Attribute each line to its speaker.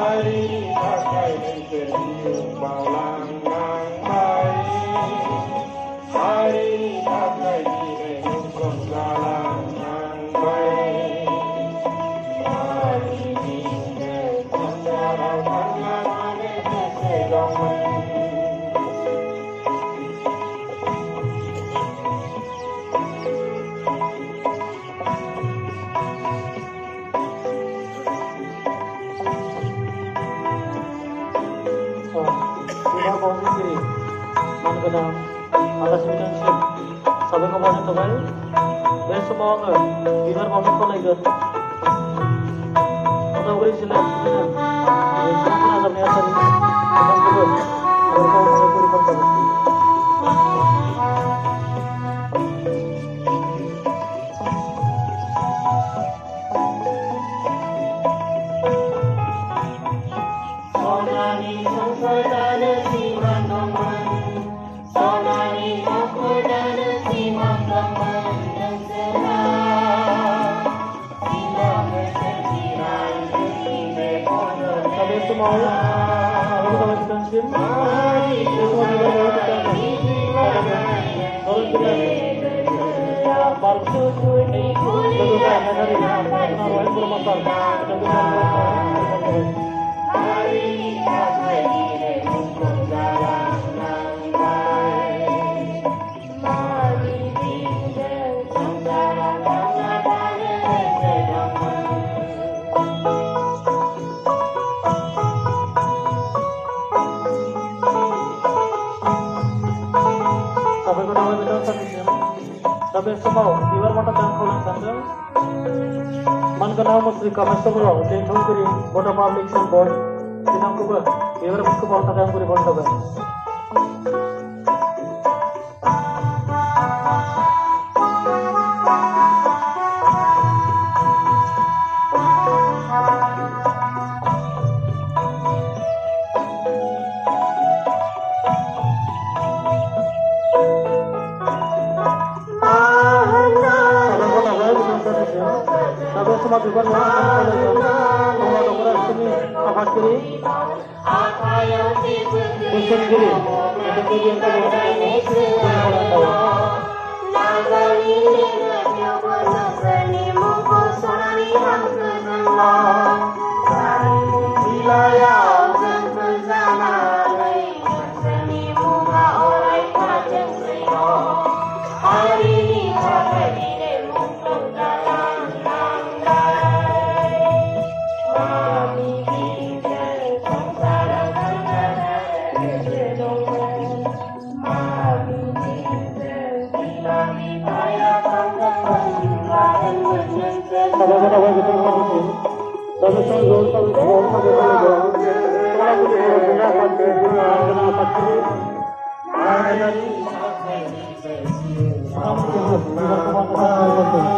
Speaker 1: Hari pakai tercium malang nang bayi. Hari pakai direngung galang nang bayi. Hari ini secara pandangan kesedaman.
Speaker 2: Posisi menggenang atas internship sampai ke mana tuh besok mau nggak biar mau nonton lagi atau beri silat besok pernah sampai asal ini tentang juga kalau kau mau beri kontak semua kamu sama internship semua juga baru kita baru kita baru betul kan hari ini bermasalah hari tapi semua di luar mata dan kolom sandal man kenal mesti kamu semua dan thongkiri boda public board tinang kuba di luar buku board yang kuri board coba semua juga nomor sini apa kiri pusat kiri itu bagian Terima kasih.